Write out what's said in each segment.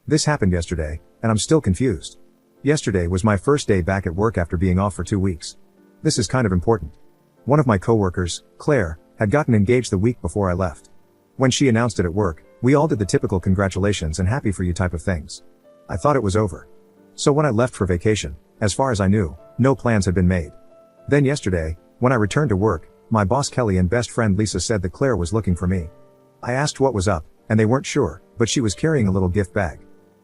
This happened yesterday, and I'm still confused. Yesterday was my first day back at work after being off for 2 weeks. This is kind of important. One of my coworkers, Claire, had gotten engaged the week before I left. When she announced it at work, we all did the typical congratulations and happy for you type of things. I thought it was over. So when I left for vacation, as far as I knew, no plans had been made. Then yesterday, when I returned to work, my boss Kelly and best friend Lisa said that Claire was looking for me. I asked what was up, and they weren't sure, but she was carrying a little gift bag.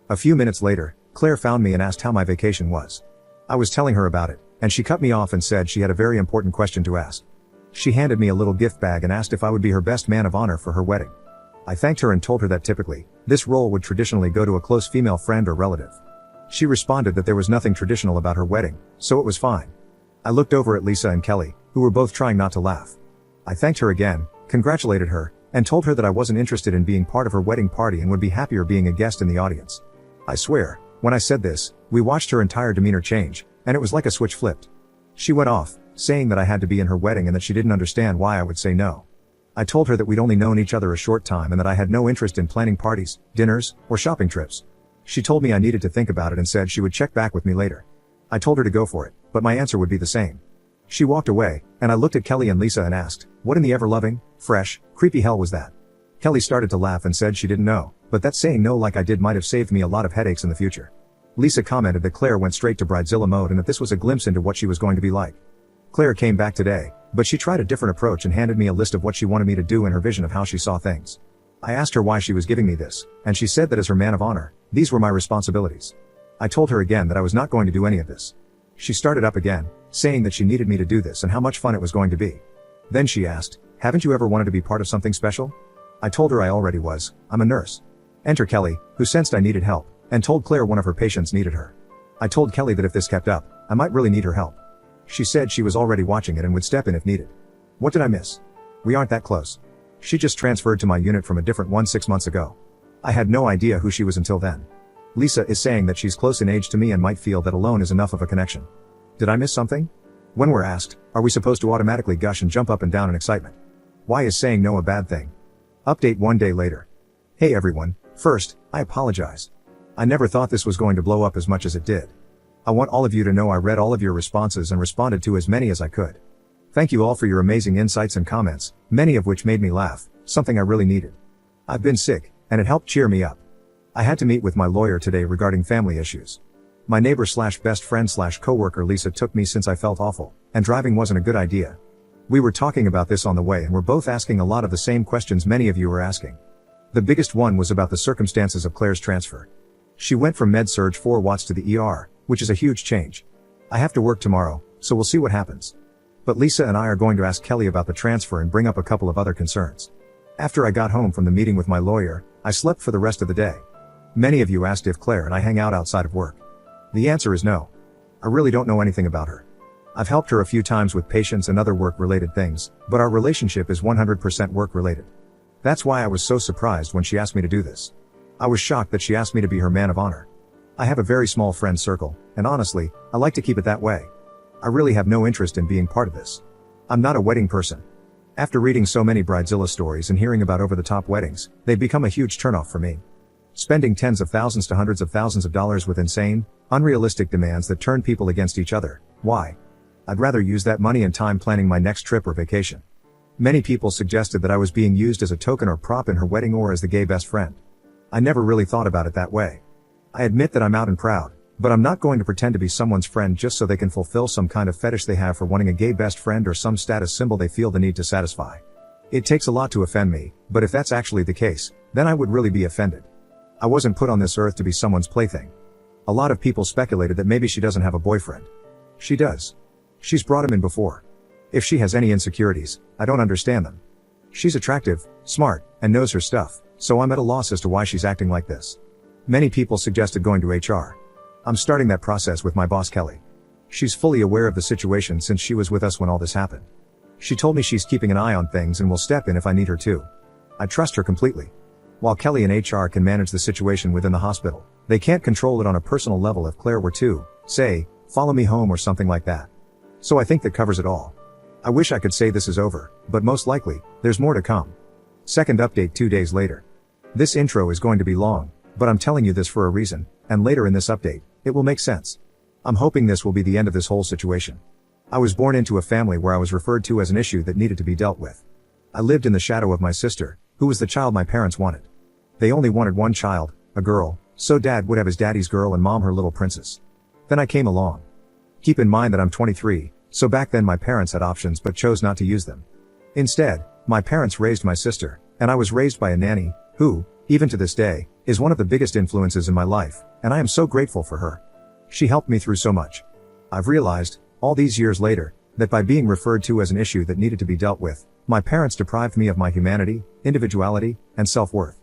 A few minutes later, Claire found me and asked how my vacation was. I was telling her about it, and she cut me off and said she had a very important question to ask. She handed me a little gift bag and asked if I would be her best man of honor for her wedding. I thanked her and told her that typically, this role would traditionally go to a close female friend or relative. She responded that there was nothing traditional about her wedding, so it was fine. I looked over at Lisa and Kelly, who were both trying not to laugh. I thanked her again, congratulated her, and told her that I wasn't interested in being part of her wedding party and would be happier being a guest in the audience. I swear, when I said this, we watched her entire demeanor change, and it was like a switch flipped. She went off, saying that I had to be in her wedding and that she didn't understand why I would say no. I told her that we'd only known each other a short time and that I had no interest in planning parties, dinners, or shopping trips. She told me I needed to think about it and said she would check back with me later. I told her to go for it, but my answer would be the same. She walked away, and I looked at Kelly and Lisa and asked, what in the ever-loving, fresh, creepy hell was that? Kelly started to laugh and said she didn't know, but that saying no like I did might have saved me a lot of headaches in the future. Lisa commented that Claire went straight to bridezilla mode and that this was a glimpse into what she was going to be like. Claire came back today, but she tried a different approach and handed me a list of what she wanted me to do in her vision of how she saw things. I asked her why she was giving me this, and she said that as her man of honor, these were my responsibilities. I told her again that I was not going to do any of this. She started up again, saying that she needed me to do this and how much fun it was going to be. Then she asked, haven't you ever wanted to be part of something special? I told her I already was. I'm a nurse. Enter Kelly, who sensed I needed help, and told Claire one of her patients needed her. I told Kelly that if this kept up, I might really need her help. She said she was already watching it and would step in if needed. What did I miss? We aren't that close. She just transferred to my unit from a different one 6 months ago. I had no idea who she was until then. Lisa is saying that she's close in age to me and might feel that alone is enough of a connection. Did I miss something? When we're asked, are we supposed to automatically gush and jump up and down in excitement? Why is saying no a bad thing? Update 1 day later. Hey everyone, first, I apologize. I never thought this was going to blow up as much as it did. I want all of you to know I read all of your responses and responded to as many as I could. Thank you all for your amazing insights and comments, many of which made me laugh, something I really needed. I've been sick, and it helped cheer me up. I had to meet with my lawyer today regarding family issues. My neighbor slash best friend slash coworker Lisa took me since I felt awful, and driving wasn't a good idea. We were talking about this on the way and we're both asking a lot of the same questions many of you are asking. The biggest one was about the circumstances of Claire's transfer. She went from med-surg 4 watts to the ER, which is a huge change. I have to work tomorrow, so we'll see what happens. But Lisa and I are going to ask Kelly about the transfer and bring up a couple of other concerns. After I got home from the meeting with my lawyer, I slept for the rest of the day. Many of you asked if Claire and I hang out outside of work. The answer is no. I really don't know anything about her. I've helped her a few times with patients and other work-related things, but our relationship is 100% work-related. That's why I was so surprised when she asked me to do this. I was shocked that she asked me to be her man of honor. I have a very small friend circle, and honestly, I like to keep it that way. I really have no interest in being part of this. I'm not a wedding person. After reading so many bridezilla stories and hearing about over-the-top weddings, they've become a huge turnoff for me. Spending tens of thousands to hundreds of thousands of dollars with insane, unrealistic demands that turn people against each other, why? I'd rather use that money and time planning my next trip or vacation. Many people suggested that I was being used as a token or prop in her wedding or as the gay best friend. I never really thought about it that way. I admit that I'm out and proud, but I'm not going to pretend to be someone's friend just so they can fulfill some kind of fetish they have for wanting a gay best friend or some status symbol they feel the need to satisfy. It takes a lot to offend me, but if that's actually the case, then I would really be offended. I wasn't put on this earth to be someone's plaything. A lot of people speculated that maybe she doesn't have a boyfriend. She does. She's brought him in before. If she has any insecurities, I don't understand them. She's attractive, smart, and knows her stuff, so I'm at a loss as to why she's acting like this. Many people suggested going to HR. I'm starting that process with my boss Kelly. She's fully aware of the situation since she was with us when all this happened. She told me she's keeping an eye on things and will step in if I need her to. I trust her completely. While Kelly and HR can manage the situation within the hospital, they can't control it on a personal level if Claire were to, say, follow me home or something like that. So I think that covers it all. I wish I could say this is over, but most likely, there's more to come. Second update 2 days later. This intro is going to be long, But I'm telling you this for a reason, and later in this update, it will make sense. I'm hoping this will be the end of this whole situation. I was born into a family where I was referred to as an issue that needed to be dealt with. I lived in the shadow of my sister, who was the child my parents wanted. They only wanted one child, a girl, so dad would have his daddy's girl and mom her little princess. Then I came along. Keep in mind that I'm 23, so back then my parents had options but chose not to use them. Instead, my parents raised my sister, and I was raised by a nanny, who, even to this day, is one of the biggest influences in my life, and I am so grateful for her. She helped me through so much. I've realized, all these years later, that by being referred to as an issue that needed to be dealt with, my parents deprived me of my humanity, individuality, and self-worth.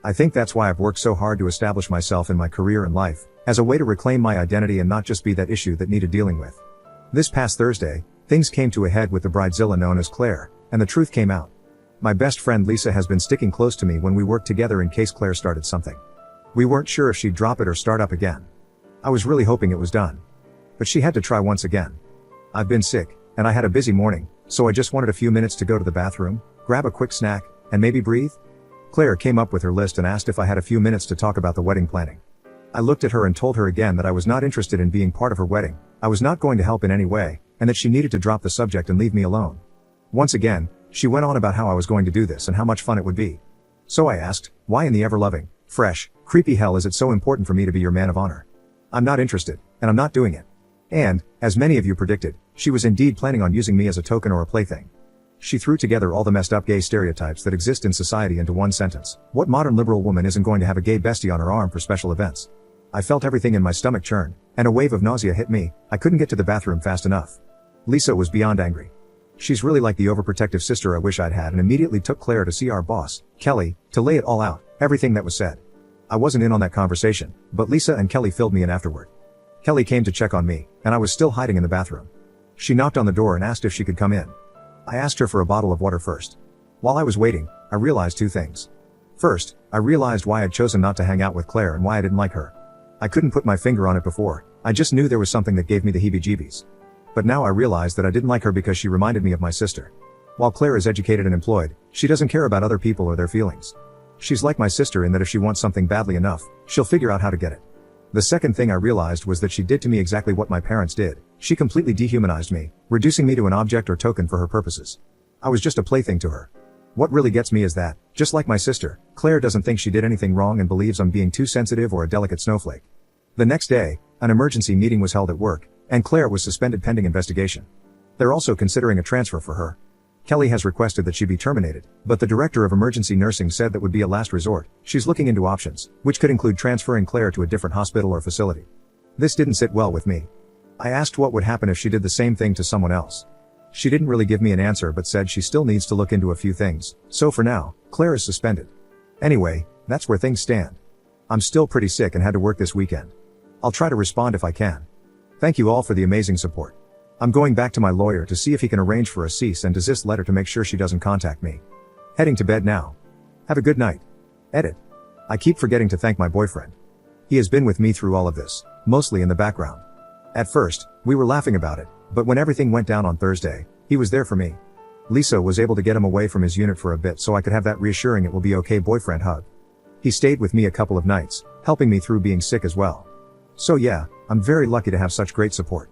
I think that's why I've worked so hard to establish myself in my career and life, as a way to reclaim my identity and not just be that issue that needed dealing with. This past Thursday, things came to a head with the bridezilla known as Claire, and the truth came out. My best friend Lisa has been sticking close to me when we worked together in case Claire started something. We weren't sure if she'd drop it or start up again. I was really hoping it was done. But she had to try once again. I've been sick, and I had a busy morning, so I just wanted a few minutes to go to the bathroom, grab a quick snack, and maybe breathe. Claire came up with her list and asked if I had a few minutes to talk about the wedding planning. I looked at her and told her again that I was not interested in being part of her wedding, I was not going to help in any way, and that she needed to drop the subject and leave me alone. Once again, she went on about how I was going to do this and how much fun it would be. So I asked, why in the ever-loving, fresh, creepy hell is it so important for me to be your man of honor? I'm not interested, and I'm not doing it. And, as many of you predicted, she was indeed planning on using me as a token or a plaything. She threw together all the messed up gay stereotypes that exist in society into one sentence. What modern liberal woman isn't going to have a gay bestie on her arm for special events? I felt everything in my stomach churn, and a wave of nausea hit me. I couldn't get to the bathroom fast enough. Lisa was beyond angry. She's really like the overprotective sister I wish I'd had, and immediately took Claire to see our boss, Kelly, to lay it all out, everything that was said. I wasn't in on that conversation, but Lisa and Kelly filled me in afterward. Kelly came to check on me, and I was still hiding in the bathroom. She knocked on the door and asked if she could come in. I asked her for a bottle of water first. While I was waiting, I realized two things. First, I realized why I'd chosen not to hang out with Claire and why I didn't like her. I couldn't put my finger on it before, I just knew there was something that gave me the heebie-jeebies. But now I realized that I didn't like her because she reminded me of my sister. While Claire is educated and employed, she doesn't care about other people or their feelings. She's like my sister in that if she wants something badly enough, she'll figure out how to get it. The second thing I realized was that she did to me exactly what my parents did. She completely dehumanized me, reducing me to an object or token for her purposes. I was just a plaything to her. What really gets me is that, just like my sister, Claire doesn't think she did anything wrong and believes I'm being too sensitive or a delicate snowflake. The next day, an emergency meeting was held at work, and Claire was suspended pending investigation. They're also considering a transfer for her. Kelly has requested that she be terminated, but the director of emergency nursing said that would be a last resort. She's looking into options, which could include transferring Claire to a different hospital or facility. This didn't sit well with me. I asked what would happen if she did the same thing to someone else. She didn't really give me an answer but said she still needs to look into a few things, so for now, Claire is suspended. Anyway, that's where things stand. I'm still pretty sick and had to work this weekend. I'll try to respond if I can. Thank you all for the amazing support. I'm going back to my lawyer to see if he can arrange for a cease and desist letter to make sure she doesn't contact me. Heading to bed now. Have a good night. Edit. I keep forgetting to thank my boyfriend. He has been with me through all of this, mostly in the background. At first, we were laughing about it, but when everything went down on Thursday, he was there for me. Lisa was able to get him away from his unit for a bit so I could have that reassuring it will be okay boyfriend hug. He stayed with me a couple of nights, helping me through being sick as well. So yeah, I'm very lucky to have such great support.